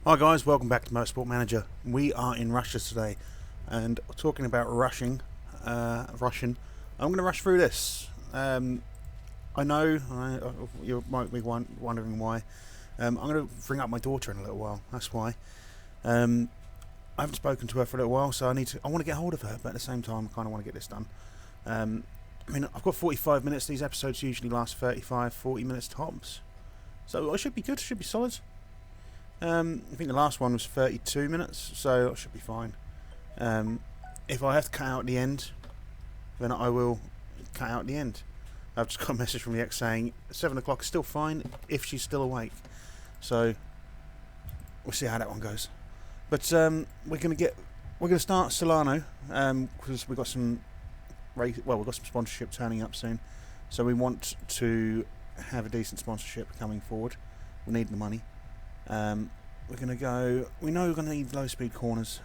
Hi guys, welcome back to Motorsport Manager. We are in Russia today, and talking about Russian, I'm going to rush through this. I know you might be wondering why. I'm going to bring up my daughter in a little while. That's why. I haven't spoken to her for a little while, so I want to get hold of her, but at the same time, I kind of want to get this done. I mean, I've got 45 minutes. These episodes usually last 35, 40 minutes tops, so I should be good. Should be solid. I think the last one was 32 minutes, so that should be fine. If I have to cut out the end, then I will cut out the end. I've just got a message from the ex saying 7 o'clock is still fine if she's still awake. So we'll see how that one goes. But we're gonna start Solano because we've got some we've got some sponsorship turning up soon. So we want to have a decent sponsorship coming forward. We need the money. We're going to go. We know we're going to need low speed corners.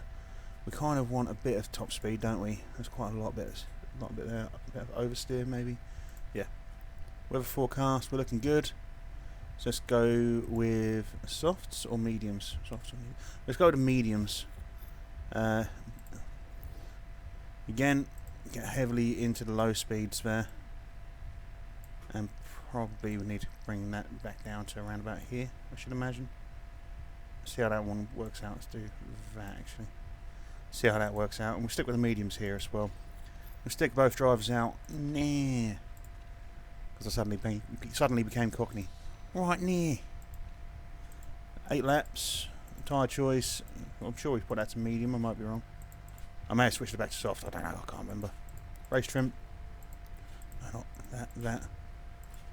We kind of want a bit of top speed, don't we? There's quite a lot there. A bit of oversteer maybe. Yeah. Weather forecast. We're looking good. So let's go with softs or mediums. Let's go to mediums. Again, get heavily into the low speeds there, and probably we need to bring that back down to around about here, I should imagine. See how that one works out. Let's do that actually. See how that works out, and we'll stick with the mediums here as well. We'll stick both drivers out. Nah, because I suddenly became Cockney. Right, nah. 8 laps. Tyre choice. I'm sure we put that to medium. I might be wrong. I may have switched it back to soft. I don't know. I can't remember. Race trim. No, not that.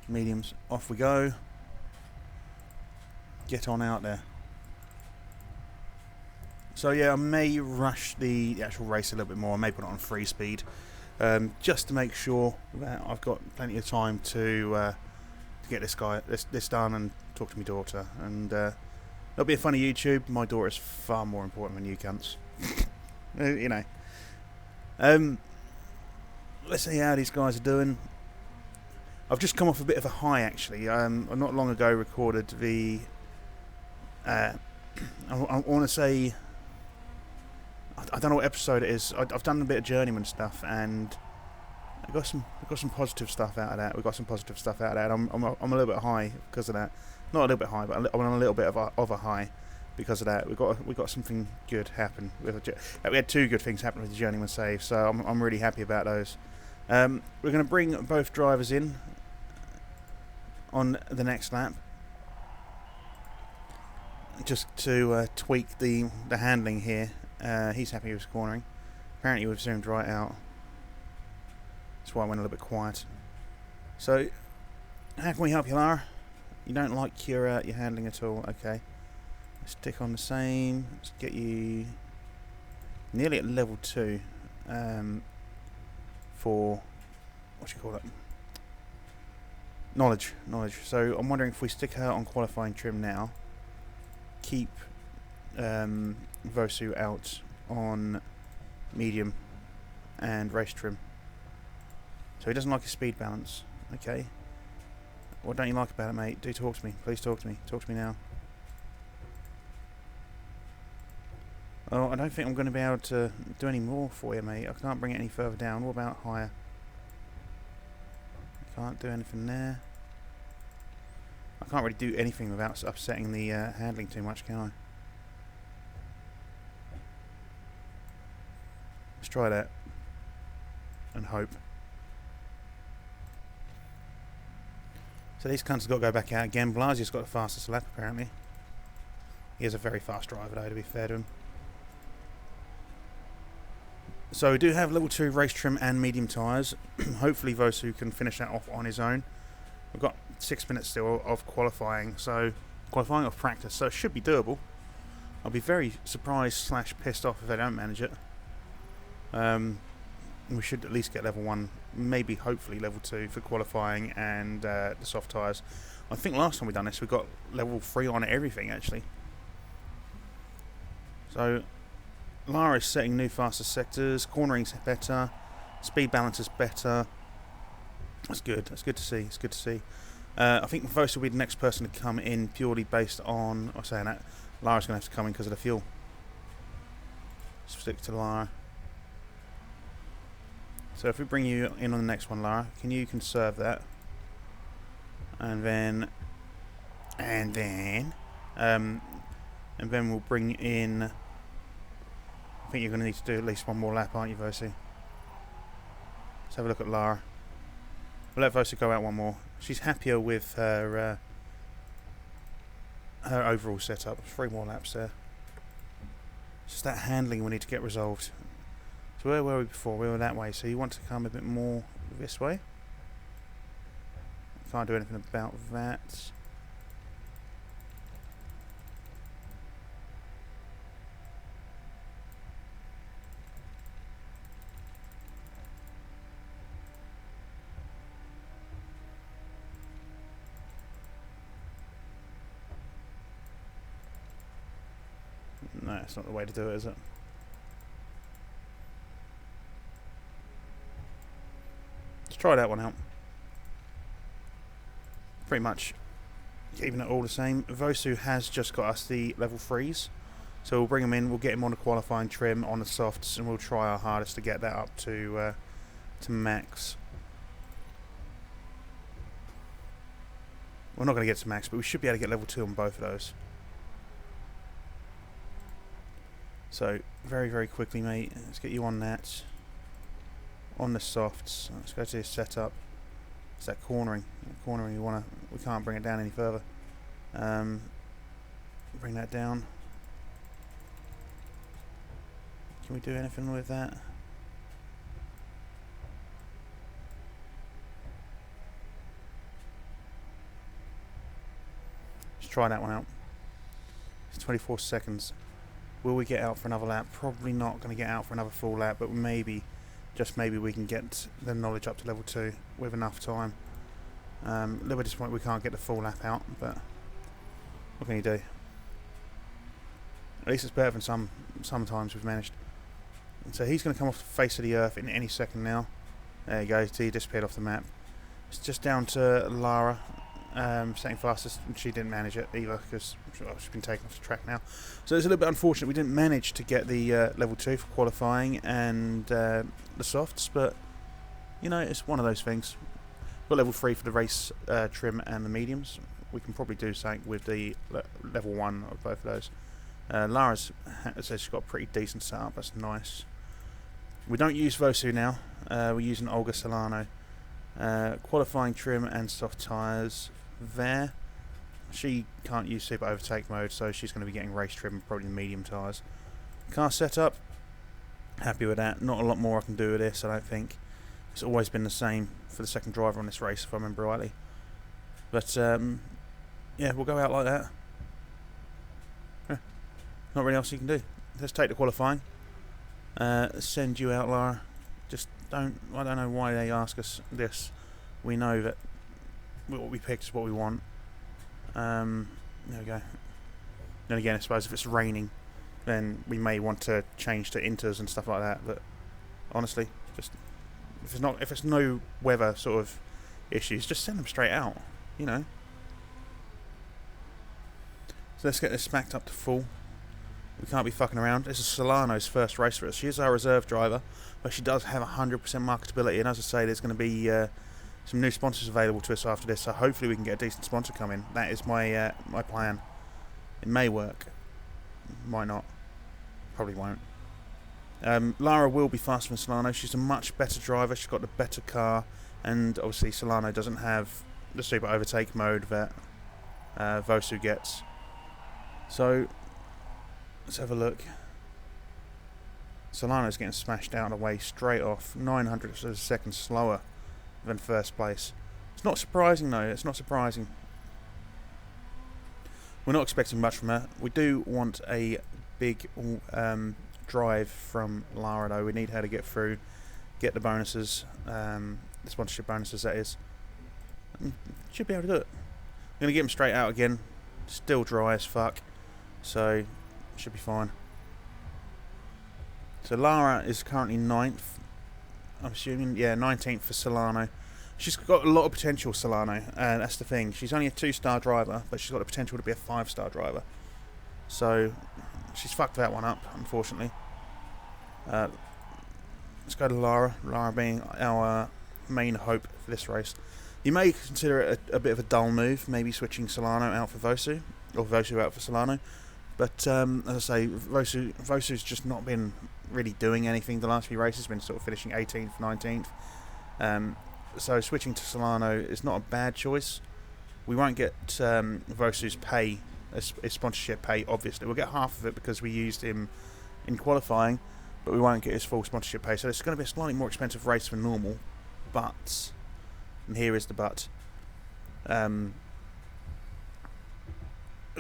Mediums. Off we go. Get on out there. So yeah, I may rush the actual race a little bit more. I may put it on free speed, just to make sure that I've got plenty of time to get this done and talk to my daughter. And it'll be a funny YouTube. My daughter is far more important than you cunts. You know. Let's see how these guys are doing. I've just come off a bit of a high actually. I not long ago recorded the. I want to say. I don't know what episode it is. I've done a bit of journeyman stuff, and I got some positive stuff out of that. We got some positive stuff out of that. I'm a little bit high because of that. Not a little bit high, but I'm on a little bit of a high because of that. We got something good happen with we had 2 good things happen with the journeyman save, so I'm really happy about those. We're going to bring both drivers in on the next lap, just to tweak the handling here. He's happy with his cornering. Apparently we've zoomed right out. That's why I went a little bit quiet. So, how can we help you, Lara? You don't like your handling at all. Okay. Let's stick on the same. Let's get you nearly at level 2 for what do you call it? Knowledge. So I'm wondering if we stick her on qualifying trim now. Keep Vosu out on medium and race trim. So he doesn't like his speed balance. Okay. What don't you like about it, mate? Do talk to me. Please talk to me. Talk to me now. Oh, I don't think I'm going to be able to do any more for you, mate. I can't bring it any further down. What about higher? Can't do anything there. I can't really do anything without upsetting the handling too much, can I? Let's try that and hope. So these cunts have got to go back out again. Blasius got the fastest lap apparently. He is a very fast driver though, to be fair to him. So we do have level 2 race trim and medium tyres. Hopefully Vosu can finish that off on his own. We've got 6 minutes still of qualifying of practice, so it should be doable. I'll be very surprised / pissed off if they don't manage it. We should at least get level 1, maybe hopefully level 2 for qualifying and the soft tyres. I think last time we done this we got level 3 on everything actually. So Lara is setting new faster sectors, cornering's better, speed balance is better. That's good to see. I think Vosa will be the next person to come in purely based on... I'm saying that Lara's going to have to come in because of the fuel. Stick to Lara. So if we bring you in on the next one, Lara, can you conserve that? And then we'll bring in... I think you're going to need to do at least one more lap, aren't you, Vosa? Let's have a look at Lara. We'll let Vosa go out one more. She's happier with her her overall setup. 3 more laps there. It's just that handling we need to get resolved. So where were we before? We were that way. So you want to come a bit more this way. Can't do anything about that. No, it's not the way to do it, is it? Let's try that one out. Pretty much keeping it all the same. Vosu has just got us the level 3s. So we'll bring him in, we'll get him on the qualifying trim, on the softs, and we'll try our hardest to get that up to max. We're not going to get to max, but we should be able to get level 2 on both of those. So, very, very quickly, mate, let's get you on that. On the softs. Let's go to your setup. It's that cornering. Cornering, we can't bring it down any further. Bring that down. Can we do anything with that? Let's try that one out. It's 24 seconds. Will we get out for another lap? Probably not going to get out for another full lap, but maybe, just maybe, we can get the knowledge up to level 2 with enough time. A little bit disappointed we can't get the full lap out, but what can you do? At least it's better than sometimes we've managed. And so he's going to come off the face of the earth in any second now. There you go, he disappeared off the map. It's just down to Lara. Second fastest, and she didn't manage it either because she's been taken off the track now. So it's a little bit unfortunate we didn't manage to get the level 2 for qualifying and the softs, but you know, it's one of those things. Got level 3 for the race trim and the mediums. We can probably do something with the level 1 of both of those. Lara's says she's got a pretty decent setup. That's nice. We don't use Vosu now. We're using Olga Solano. Qualifying trim and soft tyres there. She can't use super overtake mode, so she's going to be getting race trim, probably medium tyres. Car setup, happy with that. Not a lot more I can do with this, I don't think. It's always been the same for the second driver on this race, if I remember rightly. But yeah, we'll go out like that. Not really else you can do. Let's take the qualifying. Send you out, Lara. Just I don't know why they ask us this. We know that what we picked is what we want. There we go. Then again, I suppose if it's raining, then we may want to change to inters and stuff like that. But honestly, just if it's no weather sort of issues, just send them straight out. You know. So let's get this smacked up to full. We can't be fucking around. This is Solano's first race for us. She is our reserve driver, but she does have 100% marketability. And as I say, there's going to be some new sponsors available to us after this. So hopefully we can get a decent sponsor come in. That is my my plan. It may work. Might not. Probably won't. Lara will be faster than Solano. She's a much better driver. She's got the better car. And obviously Solano doesn't have the super overtake mode that Vosu gets. So let's have a look. Solano's getting smashed out of the way straight off. 900 of a second slower than first place. It's not surprising though. It's not surprising. We're not expecting much from her. We do want a big drive from Lara though. We need her to get through, get the bonuses, the sponsorship bonuses that is. Should be able to do it. I'm going to get him straight out again. Still dry as fuck. So should be fine. So Lara is currently 9th. I'm assuming, yeah, 19th for Solano. She's got a lot of potential, Solano. That's the thing. She's only a 2-star driver, but she's got the potential to be a 5-star driver. So she's fucked that one up, unfortunately. Let's go to Lara. Lara being our main hope for this race. You may consider it a bit of a dull move, maybe switching Solano out for Vosu, or Vosu out for Solano. But as I say, Vosu's just not been really doing anything the last few races. Been sort of finishing 18th, 19th. So switching to Solano is not a bad choice. We won't get Vosu's pay, his sponsorship pay, obviously. We'll get half of it because we used him in qualifying, but we won't get his full sponsorship pay. So it's going to be a slightly more expensive race than normal. But, and here is the but,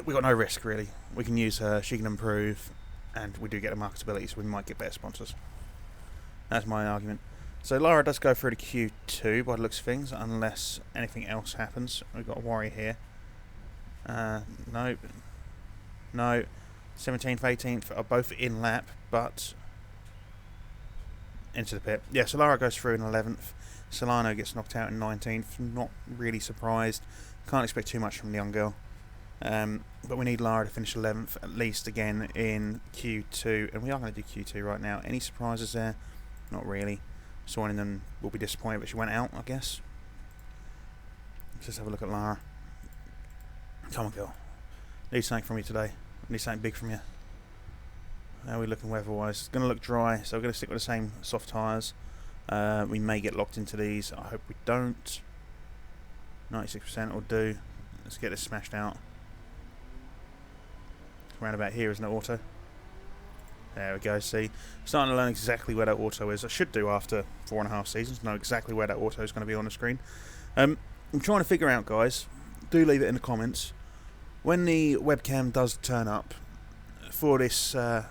we got no risk really. We can use her, she can improve, and we do get a marketability, so we might get better sponsors. That's my argument. So Lara does go through to Q2 by the looks of things, unless anything else happens. We've got a worry here. No. 17th, 18th are both in lap, but into the pit. Yeah, so Lara goes through in 11th. Solano gets knocked out in 19th. Not really surprised. Can't expect too much from the young girl. But we need Lara to finish 11th, at least again in Q2. And we are going to do Q2 right now. Any surprises there? Not really. Swanington will be disappointed, but she went out, I guess. Let's just have a look at Lara. Come on, girl. Need something from you today. Need something big from you. How are we looking weather-wise? It's going to look dry, so we're going to stick with the same soft tyres. We may get locked into these. I hope we don't. 96% will do. Let's get this smashed out. Around about here, isn't it, auto? There we go, see. Starting to learn exactly where that auto is. I should do after 4.5 seasons, know exactly where that auto is going to be on the screen. I'm trying to figure out, guys, do leave it in the comments, when the webcam does turn up for this, for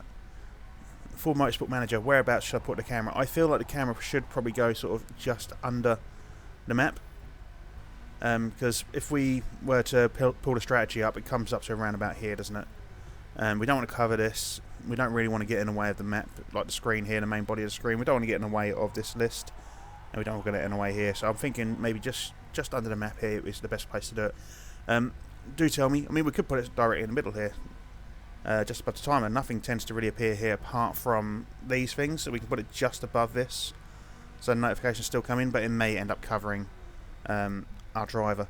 Motorsport Manager, whereabouts should I put the camera? I feel like the camera should probably go sort of just under the map. Because if we were to pull the strategy up, it comes up to around about here, doesn't it? We don't want to cover this. We don't really want to get in the way of the map, like the screen here, the main body of the screen. We don't want to get in the way of this list, and we don't want to get in the way here. So I'm thinking maybe just under the map here is the best place to do it. Do tell me. I mean, we could put it directly in the middle here, just above the timer. Nothing tends to really appear here apart from these things, so we can put it just above this, so notifications still come in, but it may end up covering our driver.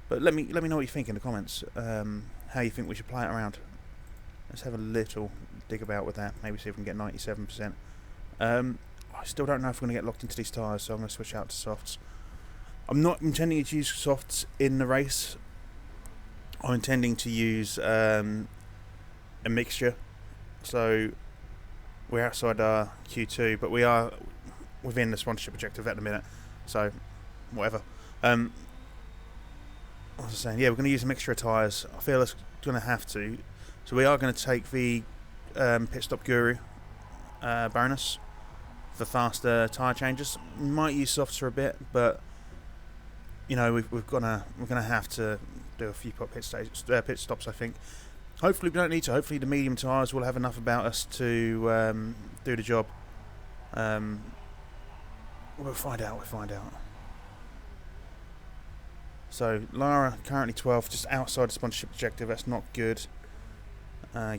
But let me know what you think in the comments. How you think we should play it around. Let's have a little dig about with that. Maybe see if we can get 97%. I still don't know if we're going to get locked into these tyres, so I'm going to switch out to softs. I'm not intending to use softs in the race. I'm intending to use a mixture. So we're outside our Q2, but we are within the sponsorship objective at the minute. So whatever. What was I saying? Yeah, we're going to use a mixture of tyres. I feel it's going to have to. So we are going to take the pit stop guru bonus for faster tyre changes. We might use softs for a bit, but you know we're gonna have to do a few pit stops. I think. Hopefully we don't need to. Hopefully the medium tyres will have enough about us to do the job. We'll find out. So Lara currently 12th, just outside the sponsorship objective. That's not good.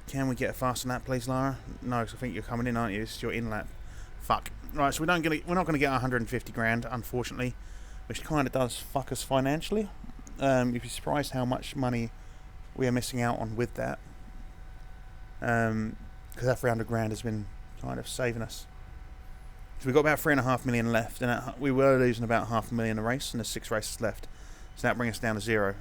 Can we get a faster lap, please, Lara? No, because I think you're coming in, aren't you? This is your in lap. Fuck. Right, so we're not going to get 150 grand, unfortunately, which kind of does fuck us financially. You'd be surprised how much money we are missing out on with that. Because that 300 grand has been kind of saving us. So we've got about 3.5 million left, and we were losing about 500,000 a race, and there's 6 races left. So that brings us down to zero.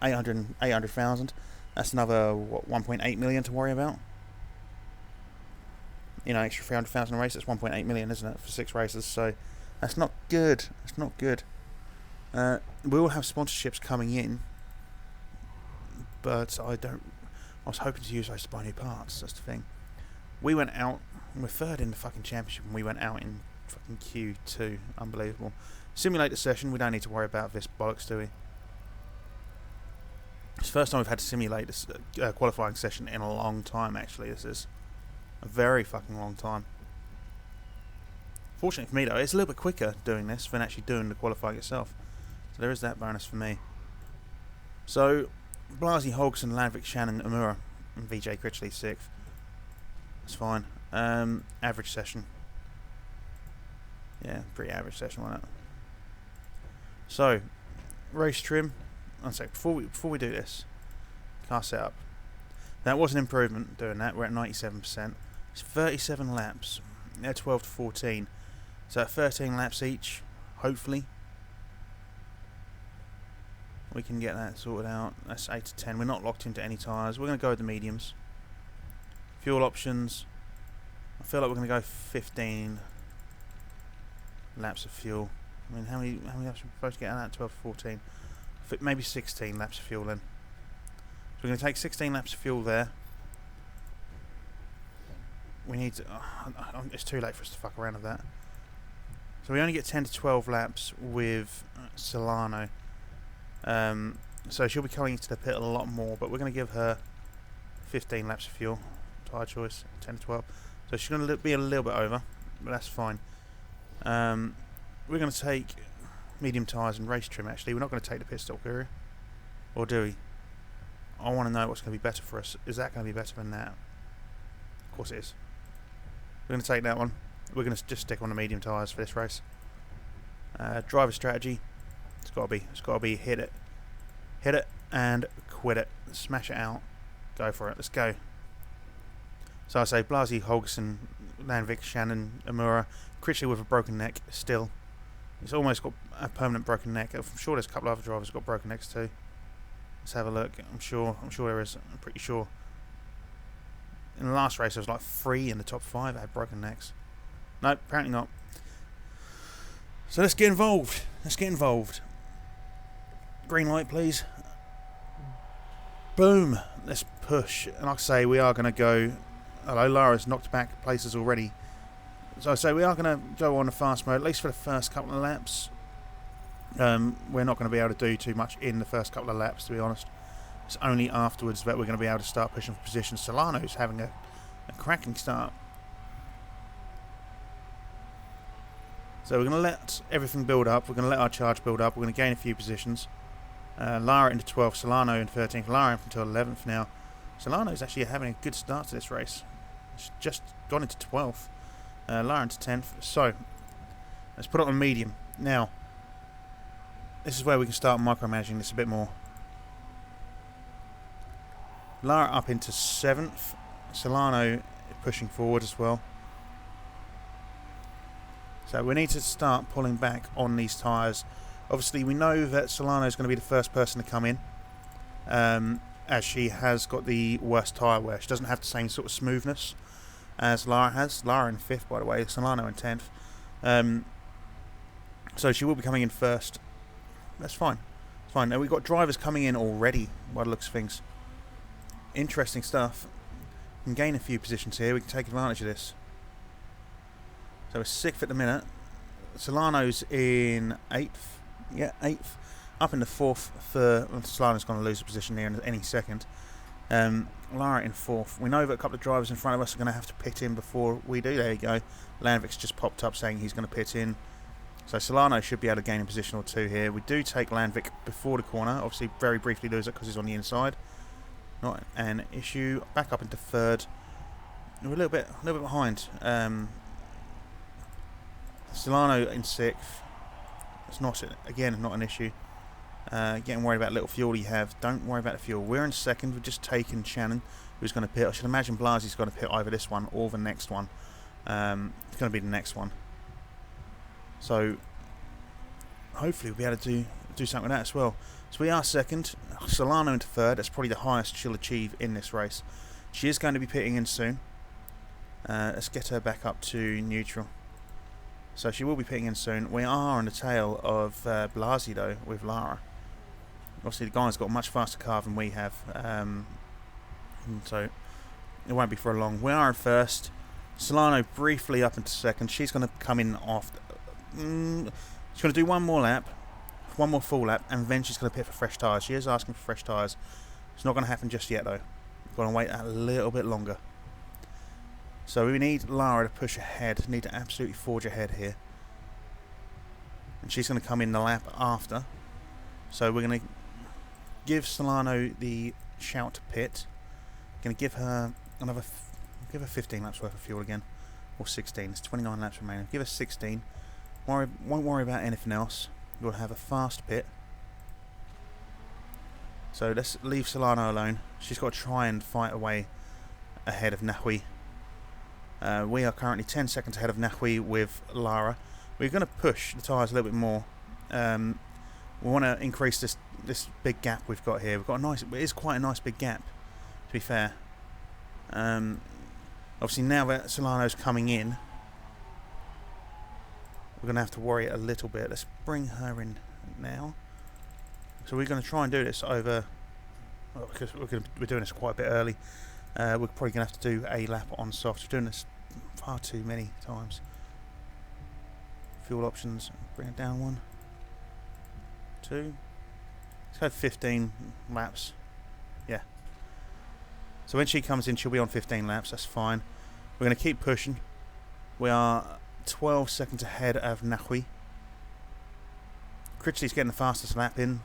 800,000. That's another, what, 1.8 million to worry about? You know, extra 300,000 a race, that's 1.8 million, isn't it, for 6 races? So that's not good. That's not good. We will have sponsorships coming in, but I was hoping to use those to buy new parts. That's the thing. We went out, we're 3rd in the fucking championship, and we went out in fucking Q2. Unbelievable. Simulator session, we don't need to worry about this bollocks, do we? It's the first time we've had to simulate this qualifying session in a long time, actually. This is a very fucking long time. Fortunately for me though, it's a little bit quicker doing this than actually doing the qualifying itself. So there is that bonus for me. So, Blasi, Holgson, Landvik, Shannon, Amura, and VJ Critchley 6th. That's fine. Average session. Yeah, pretty average session, wasn't it? So, race trim. One sec, before we do this, car setup. That was an improvement doing that. We're at 97%. It's 37 laps. They're 12 to 14. So 13 laps each, hopefully. We can get that sorted out. That's 8 to 10. We're not locked into any tyres. We're going to go with the mediums. Fuel options. I feel like we're going to go 15 laps of fuel. I mean, how many laps are we supposed to get out of that? 12 to 14. Maybe 16 laps of fuel then. So we're going to take 16 laps of fuel there. We need to... it's too late for us to fuck around with that. So we only get 10 to 12 laps with Solano. So she'll be coming into the pit a lot more, but we're going to give her 15 laps of fuel. Tyre choice, 10 to 12. So she's going to be a little bit over, but that's fine. We're going to take medium tyres and race trim actually. We're not going to take the pit stop area. Or do we? I want to know what's going to be better for us. Is that going to be better than that? Of course it is. We're going to take that one. We're going to just stick on the medium tyres for this race. Driver strategy. It's got to be hit it and quit it. Smash it out. Go for it. Let's go. So I say Blasi, Holgson, Landvik, Shannon, Amura, Critchley with a broken neck still. He's almost got a permanent broken neck. I'm sure there's a couple of other drivers who've got broken necks too. Let's have a look. I'm sure there is. I'm pretty sure. In the last race, there was like 3 in the top 5 that had broken necks. No, apparently not. So let's get involved. Green light, please. Boom. Let's push. And like I say, we are going to go... Hello, Lara's knocked back places already. So I say we are going to go on a fast mode, at least for the first couple of laps. We're not going to be able to do too much in the first couple of laps, to be honest. It's only afterwards that we're going to be able to start pushing for position. Solano's having a cracking start. So we're going to let everything build up. We're going to let our charge build up. We're going to gain a few positions. Lara into 12th, Solano in 13th. Lara up until 11th now. Solano's actually having a good start to this race. She's just gone into 12th. Lara into 10th. So, let's put it on medium. Now, this is where we can start micromanaging this a bit more. Lara up into 7th. Solano pushing forward as well. So we need to start pulling back on these tyres. Obviously, we know that Solano is going to be the first person to come in, as she has got the worst tyre wear. She doesn't have the same sort of smoothness as Lara has. Lara in 5th, by the way. Solano in 10th. So she will be coming in first. That's fine. It's fine. Now we've got drivers coming in already, by the looks of things. Interesting stuff. We can gain a few positions here. We can take advantage of this. So we're 6th at the minute. Solano's in 8th. Yeah, 8th. Up in the 4th for... Solano's going to lose a position here in any second. Lara in 4th. We know that a couple of drivers in front of us are going to have to pit in before we do. There you go. Landvik's just popped up saying he's going to pit in. So Solano should be able to gain a position or two here. We do take Landvik before the corner. Obviously very briefly lose it because he's on the inside. Not an issue. Back up into 3rd. We're a little bit behind. Solano in 6th. It's not an issue. Getting worried about little fuel you have. Don't worry about the fuel. We're in 2nd. We've just taken Shannon, who's going to pit. I should imagine Blasi's going to pit either this one or the next one. It's going to be the next one. So hopefully we'll be able to do something with that as well. So we are 2nd. Solano into 3rd. That's probably the highest she'll achieve in this race. She is going to be pitting in soon. Let's get her back up to neutral. So she will be pitting in soon. We are on the tail of Blasi though with Lara. Obviously the guy's got a much faster car than we have. So it won't be for long. We are in 1st. Solano briefly up into 2nd. She's going to come in after. She's going to do one more lap. One more full lap. And then she's going to pit for fresh tyres. She is asking for fresh tyres. It's not going to happen just yet though. We've got to wait a little bit longer. So we need Lara to push ahead. Need to absolutely forge ahead here. And she's going to come in the lap after. So we're going to give Solano the shout to pit. Going to give her another... give her 15 laps worth of fuel again. Or 16. It's 29 laps remaining. Give her 16. Won't worry about anything else. We'll have a fast pit. So let's leave Solano alone. She's got to try and fight away ahead of Nahui. We are currently 10 seconds ahead of Nahui with Lara. We're going to push the tyres a little bit more. We want to increase this big gap we've got here. We've got a nice, it is quite a nice big gap, to be fair. Obviously now that Solano's coming in, we're going to have to worry a little bit. Let's bring her in now. So we're going to try and do this over, because we're doing this quite a bit early. We're probably going to have to do a lap on soft. We're doing this far too many times. Fuel options, bring it down 1, 2. Let's go 15 laps. Yeah. So when she comes in, she'll be on 15 laps. That's fine. We're going to keep pushing. We are 12 seconds ahead of Nahui. Critchley's getting the fastest lap in.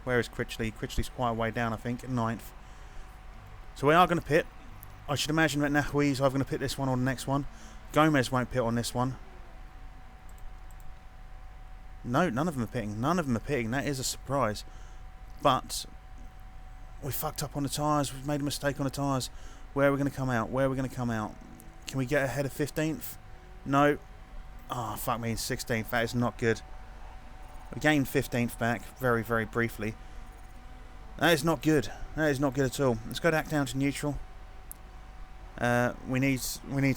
Where is Critchley? Critchley's quite a way down, I think, 9th. So we are going to pit. I should imagine that Nahui's either going to pit this one or the next one. Gomez won't pit on this one. No, none of them are pitting. None of them are pitting. That is a surprise. But we fucked up on the tyres. We've made a mistake on the tyres. Where are we going to come out? Where are we going to come out? Can we get ahead of 15th? No. Oh, fuck me. 16th. That is not good. We gained 15th back very, very briefly. That is not good. That is not good at all. Let's go back down to neutral. We need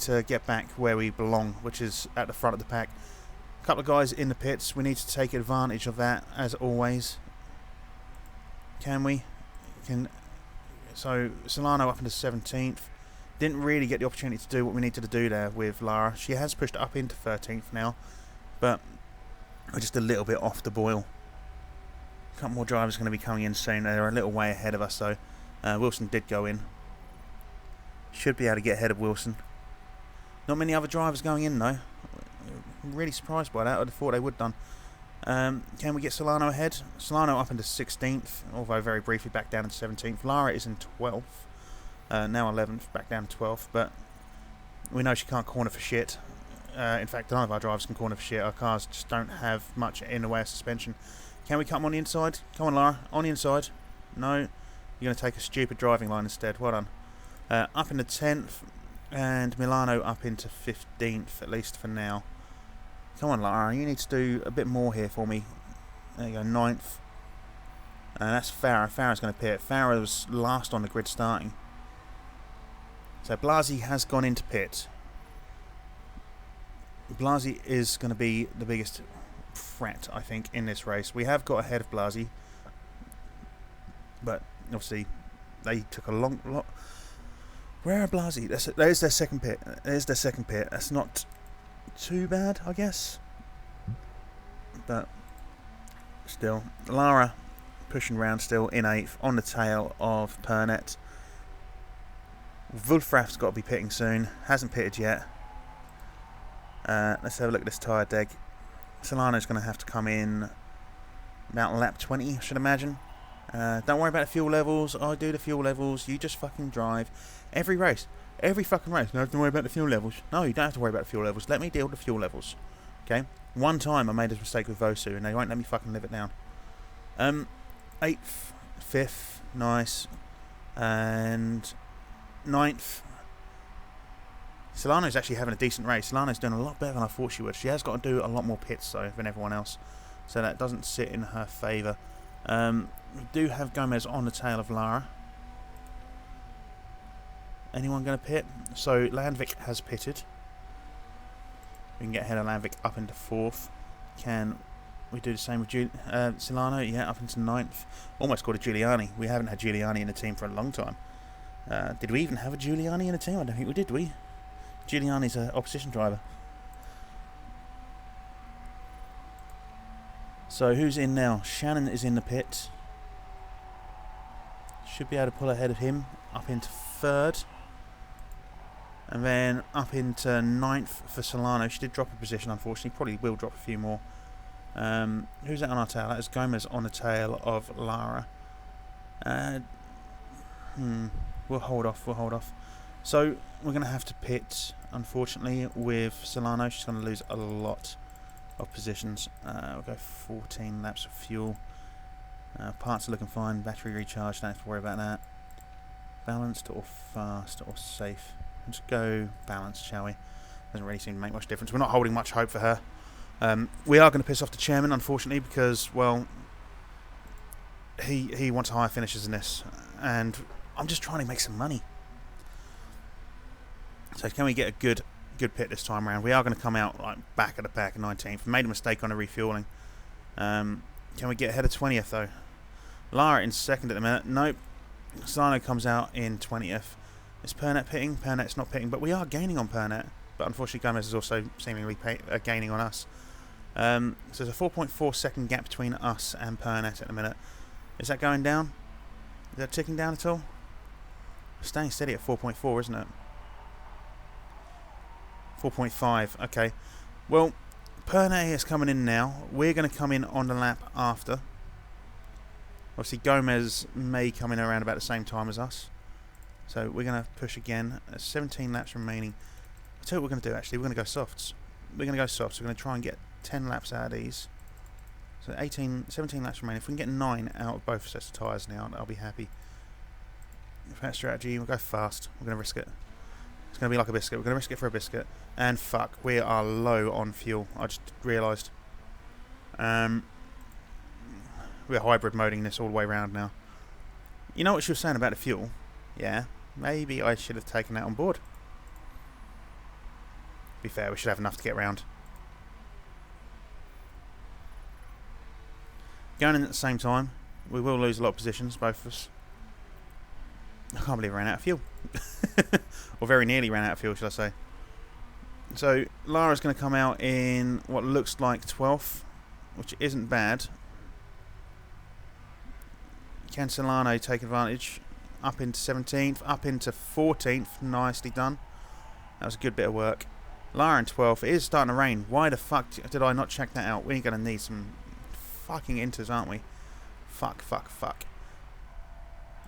to get back where we belong, which is at the front of the pack. A couple of guys in the pits. We need to take advantage of that, as always. Can we? So Solano up into 17th. Didn't really get the opportunity to do what we needed to do there with Lara. She has pushed up into 13th now, but we're just a little bit off the boil. A couple more drivers are going to be coming in soon. They're a little way ahead of us, so Wilson did go in. Should be able to get ahead of Wilson. Not many other drivers going in though. I'm really surprised by that. I'd have thought they would have done. Can we get Solano ahead? Solano up into 16th, although very briefly back down to 17th. Lara is in 12th. Now 11th, back down to 12th. But we know she can't corner for shit. In fact, none of our drivers can corner for shit. Our cars just don't have much in the way of suspension. Can we come on the inside? Come on, Lara. On the inside. No. You're going to take a stupid driving line instead. Well done. Up into 10th. And Milano up into 15th, at least for now. Come on, Lara. You need to do a bit more here for me. There you go, 9th. That's Farah. Farah's going to pit. Farah was last on the grid starting. So Blasi has gone into pit. Blasi is going to be the biggest threat, I think, in this race. We have got ahead of Blasi, but obviously they took a long lot. Where are Blasi? There's their second pit. There's their second pit. That's not too bad, I guess. But still, Lara pushing around still in 8th on the tail of Pernet. Wulfrath's got to be pitting soon. Hasn't pitted yet. Let's have a look at this tyre deg. Solano's going to have to come in about lap 20, I should imagine. Don't worry about the fuel levels. I do the fuel levels. You just fucking drive. Every race. Every fucking race. You don't have to worry about the fuel levels. No, you don't have to worry about the fuel levels. Let me deal with the fuel levels. Okay? One time I made a mistake with Vosu and they won't let me fucking live it down. 8th, 5th, nice. And 9th. Solano's actually having a decent race. Solano's doing a lot better than I thought she would. She has got to do a lot more pits though than everyone else. So that doesn't sit in her favour. We do have Gomez on the tail of Lara. Anyone going to pit? So Landvik has pitted. We can get ahead of Landvik up into 4th. Can we do the same with Solano? Yeah, up into 9th. Almost called a Giuliani. We haven't had Giuliani in the team for a long time. Did we even have a Giuliani in the team? I don't think we did, we? Giuliani's an opposition driver. So who's in now? Shannon is in the pit. Should be able to pull ahead of him up into 3rd. And then up into 9th for Solano. She did drop a position, unfortunately. Probably will drop a few more. Who's that on our tail? That is Gomez on the tail of Lara. We'll hold off. So we're going to have to pit, unfortunately, with Solano. She's going to lose a lot of positions. We'll go 14 laps of fuel. Parts are looking fine. Battery recharge, don't have to worry about that. Balanced or fast or safe? Let's go balanced, shall we? Doesn't really seem to make much difference. We're not holding much hope for her. We are going to piss off the chairman, unfortunately, because, well, he wants higher finishes than this, and I'm just trying to make some money. So can we get a good pit this time around? We are going to come out like back at the pack, 19th. We made a mistake on the refueling. Can we get ahead of 20th though? Lara in 2nd at the minute. Nope. Solano comes out in 20th. Is Pernet pitting? Pernet's not pitting, but we are gaining on Pernet. But unfortunately, Gomez is also seemingly gaining on us. So there's a 4.4 second gap between us and Pernet at the minute. Is that going down? Is that ticking down at all? Staying steady at 4.4, isn't it? 4.5. Okay. Well, Pernet is coming in now. We're going to come in on the lap after. Obviously, Gomez may come in around about the same time as us. So we're going to push again. 17 laps remaining. I'll tell you what we're going to do, actually. We're going to go softs. We're going to go softs. We're going to try and get 10 laps out of these. So 17 laps remaining. If we can get 9 out of both sets of tyres now, I'll be happy. With that strategy, we'll go fast. We're going to risk it. It's going to be like a biscuit. We're going to risk it for a biscuit. And fuck, we are low on fuel. I just realised. We're hybrid moding this all the way around now. You know what she was saying about the fuel? Yeah, maybe I should have taken that on board. To be fair, we should have enough to get round. Going in at the same time, we will lose a lot of positions, both of us. I can't believe I ran out of fuel. Or very nearly ran out of fuel, should I say. So, Lara's going to come out in what looks like 12th, which isn't bad. Can Solano take advantage? Up into 17th, up into 14th. Nicely done. That was a good bit of work. Lara in 12th. It is starting to rain. Why the fuck did I not check that out? We're going to need some fucking inters, aren't we? Fuck.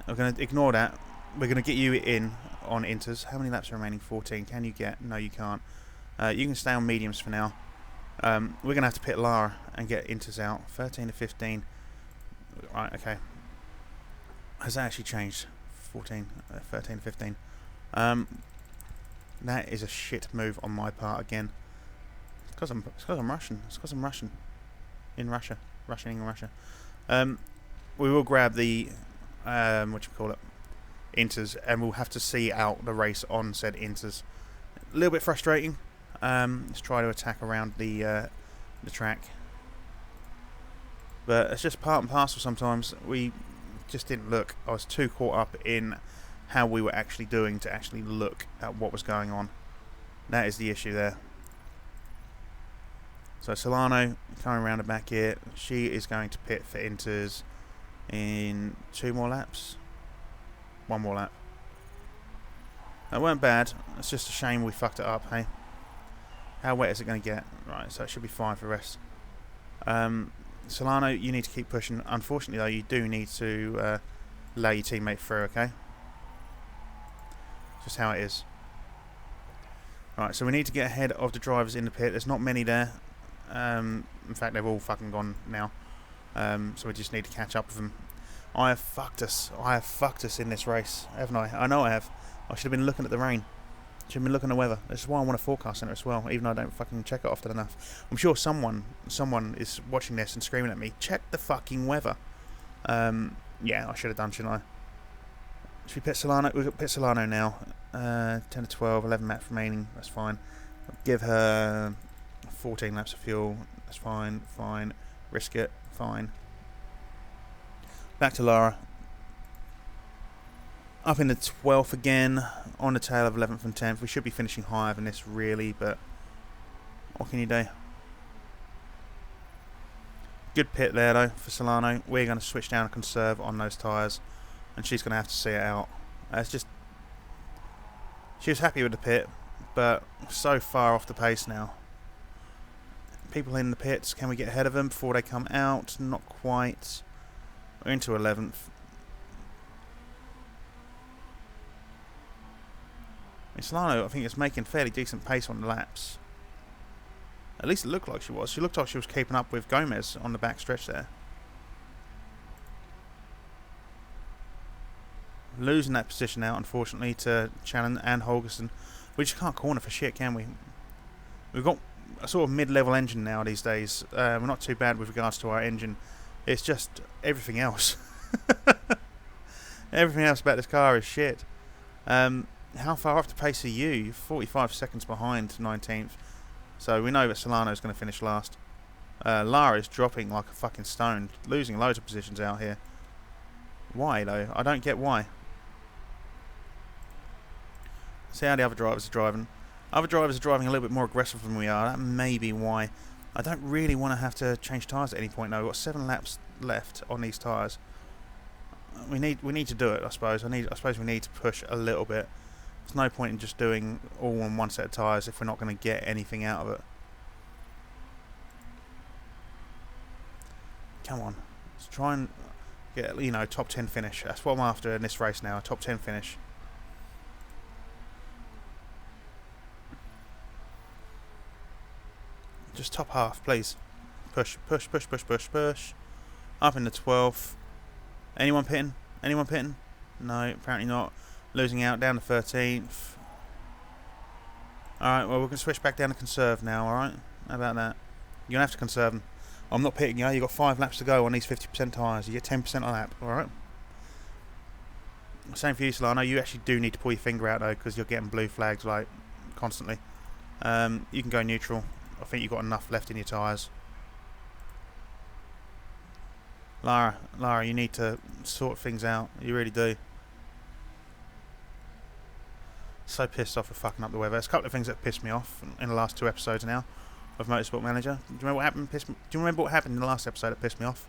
We're going to ignore that. We're going to get you in on inters. How many laps are remaining? 14. Can you get? No, you can't. You can stay on mediums for now. We're going to have to pit Lara and get inters out. 13 to 15. Right, okay. Has that actually changed? 13 to 15. That is a shit move on my part again. It's because I'm Russian. It's because I'm Russian. In Russia. Russianing in Russia. We will grab the inters, and we'll have to see out the race on said inters. A little bit frustrating. Let's try to attack around the track, but it's just part and parcel. Sometimes we just didn't look. I was too caught up in how we were actually doing to actually look at what was going on. That is the issue there. So Solano coming around the back here. She is going to pit for inters in 2 more laps. 1 more lap. That weren't bad. It's just a shame we fucked it up, hey? How wet is it going to get? Right, so it should be fine for the rest. Solano, you need to keep pushing. Unfortunately, though, you do need to allow your teammate through, okay? Just how it is. Right, so we need to get ahead of the drivers in the pit. There's not many there. In fact, they've all fucking gone now. So we just need to catch up with them. I have fucked us. I have fucked us in this race, haven't I? I know I have. I should have been looking at the rain. Should have been looking at the weather. This is why I want a forecast center as well, even though I don't fucking check it often enough. I'm sure someone is watching this and screaming at me, check the fucking weather. Yeah, I should have done, shouldn't I? Should we pit Solano? We've got pit Solano now. 10 to 12, 11 laps remaining. That's fine. I'll give her 14 laps of fuel. That's fine. Fine. Risk it. Fine. Back to Lara. Up in the 12th again. On the tail of 11th and 10th. We should be finishing higher than this, really, but what can you do? Good pit there, though, for Solano. We're going to switch down and conserve on those tyres, and she's going to have to see it out. It's just... She was happy with the pit, but so far off the pace now. People in the pits, can we get ahead of them before they come out? Not quite. We're into 11th. Solano, I think, is making fairly decent pace on the laps. At least it looked like she was. She looked like she was keeping up with Gomez on the back stretch there. Losing that position out, unfortunately, to Channon and Holgerson. We just can't corner for shit, can we? We've got a sort of mid-level engine now these days. We're not too bad with regards to our engine. It's just everything else. Everything else about this car is shit. How far off the pace are you? You're 45 seconds behind 19th. So we know that Solano's going to finish last. Lara is dropping like a fucking stone. Losing loads of positions out here. Why, though? I don't get why. See how the other drivers are driving. Other drivers are driving a little bit more aggressive than we are. That may be why. I don't really want to have to change tyres at any point, though. We've got 7 laps left on these tyres. We need to do it, I suppose. I suppose we need to push a little bit. There's no point in just doing all on one set of tyres if we're not going to get anything out of it. Come on. Let's try and get, you know, top 10 finish. That's what I'm after in this race now, a top 10 finish. Just top half, please. Push, push, push, push, push, push. Up in the 12th. Anyone pitting? Anyone pitting? No, apparently not. Losing out down to 13th. Alright, well, we're going to switch back down to conserve now, alright? How about that? You're going to have to conserve them. I'm not pitting you. You've got 5 laps to go on these 50% tyres. You get 10% a lap, alright? Same for you, Solano. You actually do need to pull your finger out, though, because you're getting blue flags, like, constantly. You can go neutral. I think you've got enough left in your tyres. Lara, you need to sort things out. You really do. So pissed off with fucking up the weather. There's a couple of things that pissed me off in the last 2 episodes now of Motorsport Manager. Do you remember what happened? Do you remember what happened in the last episode that pissed me off?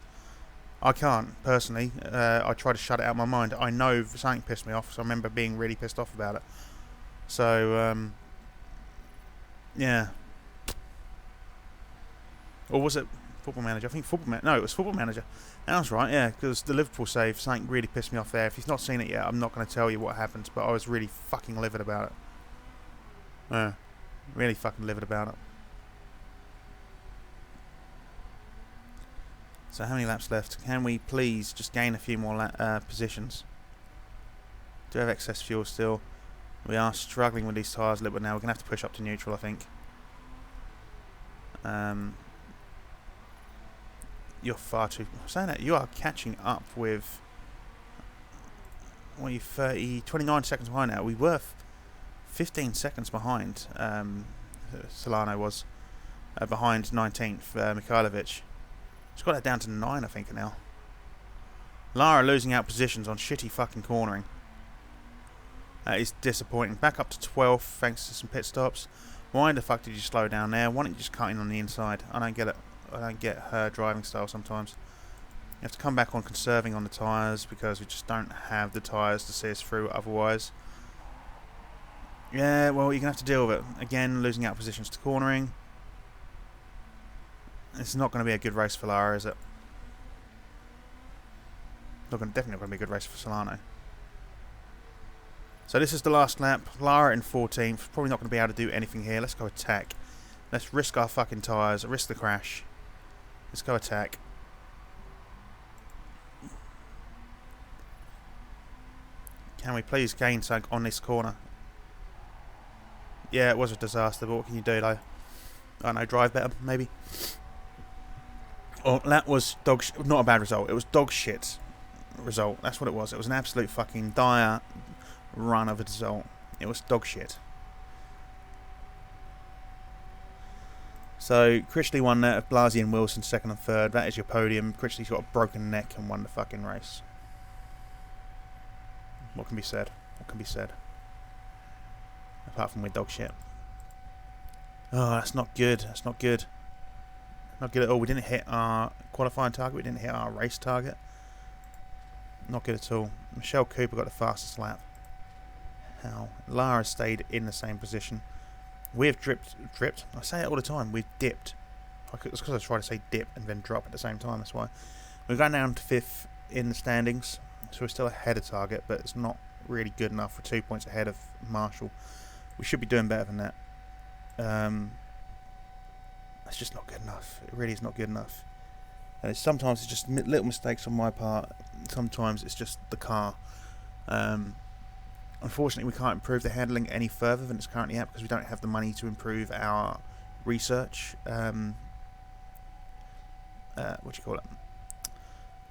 I can't, personally. I try to shut it out of my mind. I know something pissed me off, so I remember being really pissed off about it. So, yeah. Or was it Football Manager? I think Football Manager. No, it was Football Manager. That was right, yeah, because the Liverpool save, something really pissed me off there. If you've not seen it yet, I'm not going to tell you what happened, but I was really fucking livid about it. Really fucking livid about it. So how many laps left? Can we please just gain a few more positions? Do have excess fuel still. We are struggling with these tyres a little bit now. We're going to have to push up to neutral, I think. You're far too... saying that, you are catching up with... what are you, 29 seconds behind now. We were 15 seconds behind. Solano was behind 19th, Mikhailovic. It's got that down to 9, I think, now. Lara losing out positions on shitty fucking cornering. That is disappointing. Back up to 12th thanks to some pit stops. Why the fuck did you slow down there? Why didn't you just cut in on the inside? I don't get it. I don't get her driving style sometimes. You have to come back on conserving on the tyres because we just don't have the tyres to see us through otherwise. Yeah, well, you're going to have to deal with it. Again, losing out positions to cornering. It's not going to be a good race for Lara, is it? Definitely not going to be a good race for Solano. So this is the last lap. Lara in 14th. Probably not going to be able to do anything here. Let's go attack. Let's risk our fucking tyres. Risk the crash. Let's go attack. Can we please gain something on this corner? Yeah, it was a disaster, but what can you do, though? I don't know, drive better, maybe? Oh, that was dog shit. Not a bad result. It was dog shit result. That's what it was. It was an absolute fucking dire run of a result. It was dog shit. So, Critchley won that. Blasi and Wilson second and third. That is your podium. Critchley's got a broken neck and won the fucking race. What can be said? What can be said? Apart from we're dog shit. Oh, that's not good. That's not good. Not good at all. We didn't hit our qualifying target. We didn't hit our race target. Not good at all. Michelle Cooper got the fastest lap. how Lara stayed in the same position. We have dripped. I say it all the time. We've dipped. It's because I try to say dip and then drop at the same time. That's why we've gone down to 5th in the standings. So we're still ahead of target, but it's not really good enough. We're 2 points ahead of Marshall. We should be doing better than that. It's just not good enough. It really is not good enough. And sometimes it's just little mistakes on my part. Sometimes it's just the car. Unfortunately, we can't improve the handling any further than it's currently at because we don't have the money to improve our research. What do you call it?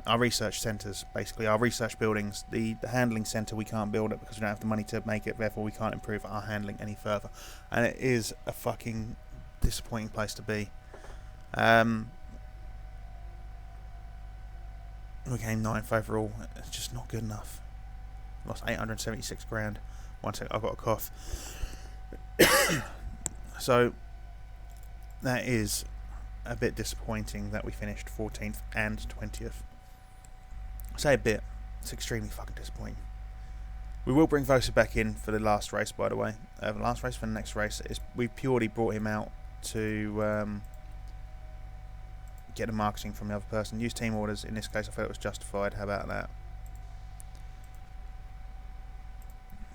Our research centres, basically. Our research buildings. The handling centre, we can't build it because we don't have the money to make it. Therefore, we can't improve our handling any further. And it is a fucking disappointing place to be. We came 9th overall. It's just not good enough. Lost 876 grand. One second, I've got a cough. So that is a bit disappointing that we finished 14th and 20th. I say a bit. It's extremely fucking disappointing. We will bring Vosa back in for the last race, by the way. The last race for the next race is we purely brought him out to get the marketing from the other person. Use team orders. In this case, I felt it was justified. How about that?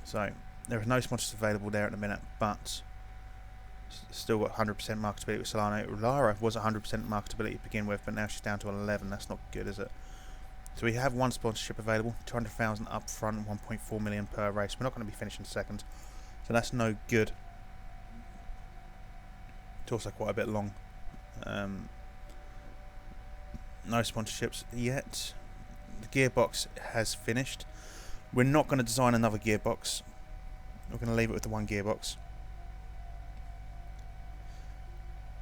So there is no sponsors available there at the minute, but still got 100% marketability with Solano. Lara was 100% marketability to begin with, but now she's down to 11. That's not good, is it? So we have one sponsorship available, 200,000 up front, 1.4 million per race. We're not going to be finishing second, so that's no good. It's also quite a bit long. No sponsorships yet. The gearbox has finished. We're not going to design another gearbox. We're going to leave it with the one gearbox.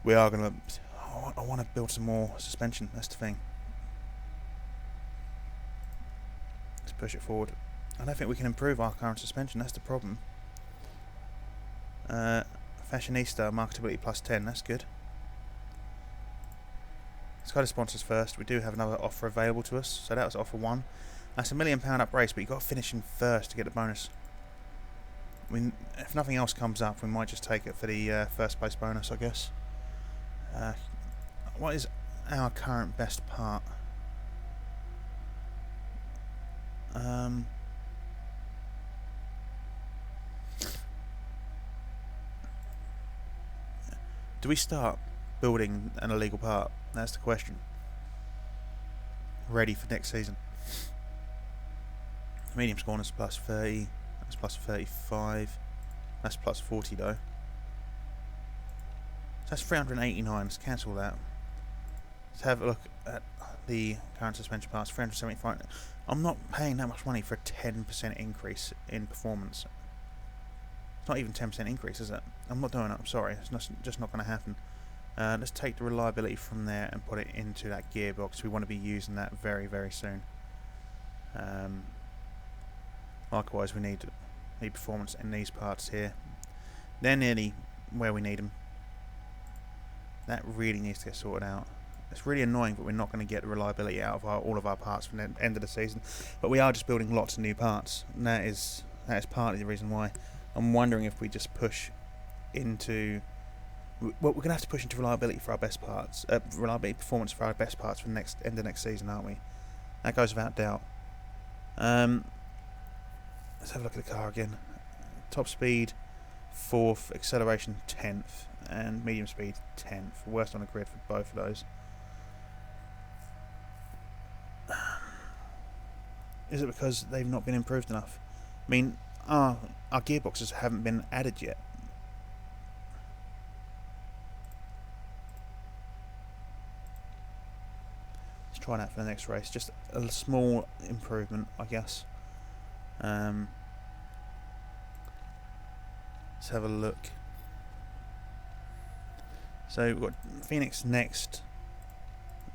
We are going to... I want to build some more suspension. That's the thing. Let's push it forward. I don't think we can improve our current suspension. That's the problem. Fashionista, marketability plus 10. That's good. Let's go to sponsors first. We do have another offer available to us. So that was offer 1. That's £1 million up race, but you've got to finish in first to get the bonus. If nothing else comes up, we might just take it for the first place bonus, I guess. What is our current best part? Do we start building an illegal part? That's the question. Ready for next season. Medium score is plus 30. That's plus 35. That's plus 40 though. So that's 389. Let's cancel that. Let's have a look at the current suspension parts. 375. I'm not paying that much money for a 10% increase in performance. It's not even 10% increase, is it? I'm not doing it. I'm sorry. It's just not going to happen. Let's take the reliability from there and put it into that gearbox. We want to be using that very, very soon. Likewise, we need performance in these parts here. They're nearly where we need them. That really needs to get sorted out. It's really annoying, but we're not going to get the reliability out of all of our parts from the end of the season. But we are just building lots of new parts, and that is partly the reason why. I'm wondering if we just push into... Well, we're going to have to push into reliability for our best parts. Reliability performance for our best parts for the end of next season, aren't we? That goes without doubt. Let's have a look at the car again. Top speed 4th, acceleration 10th, and medium speed 10th. Worst on the grid for both of those. Is it because they've not been improved enough? I mean, our gearboxes haven't been added yet. Let's try that for the next race. Just a small improvement, I guess. Let's have a look. So we've got Phoenix next.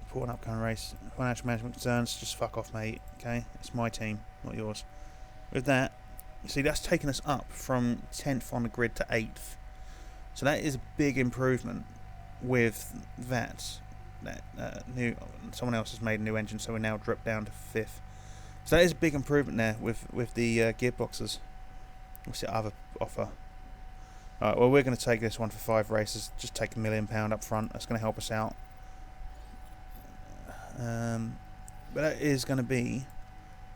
For an upcoming race. Financial management concerns, just fuck off, mate. Okay, it's my team, not yours. With that, you see, that's taken us up from 10th on the grid to 8th. So that is a big improvement with that. Someone else has made a new engine, so we now drop down to 5th. So that is a big improvement there with the gearboxes. What's the other offer? Alright, well, we're going to take this one for 5 races. Just take £1 million up front. That's going to help us out. But that is going to be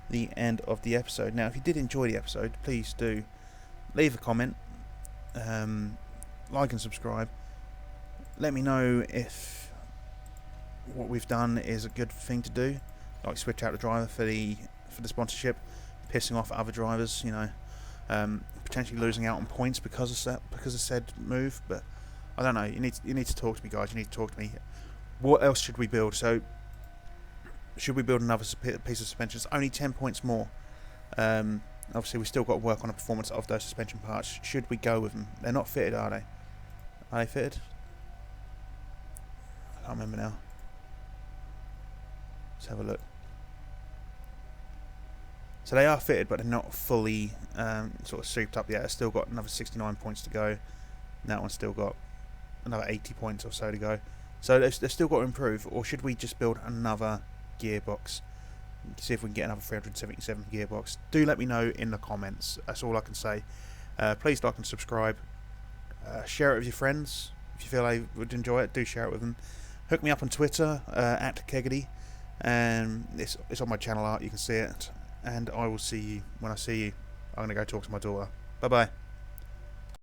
the end of the episode. Now, if you did enjoy the episode, please do leave a comment, like and subscribe. Let me know if what we've done is a good thing to do, like switch out the driver for the sponsorship, pissing off other drivers, you know, potentially losing out on points because of said move. But I don't know. You need to talk to me, guys. You need to talk to me. What else should we build? So, should we build another piece of suspension? It's only 10 points more. Obviously, we've still got to work on the performance of those suspension parts. Should we go with them? They're not fitted, are they? Are they fitted? I can't remember now. Let's have a look. So they are fitted, but they're not fully sort of souped up yet. They've still got another 69 points to go. That one's still got another 80 points or so to go. So they've still got to improve. Or should we just build another gearbox? See if we can get another 377 gearbox. Do let me know in the comments. That's all I can say. Please like and subscribe. Share it with your friends. If you feel they would enjoy it, do share it with them. Hook me up on Twitter, at Keggedy. And it's on my channel art, you can see it. And I will see you when I see you. I'm going to go talk to my daughter. Bye bye.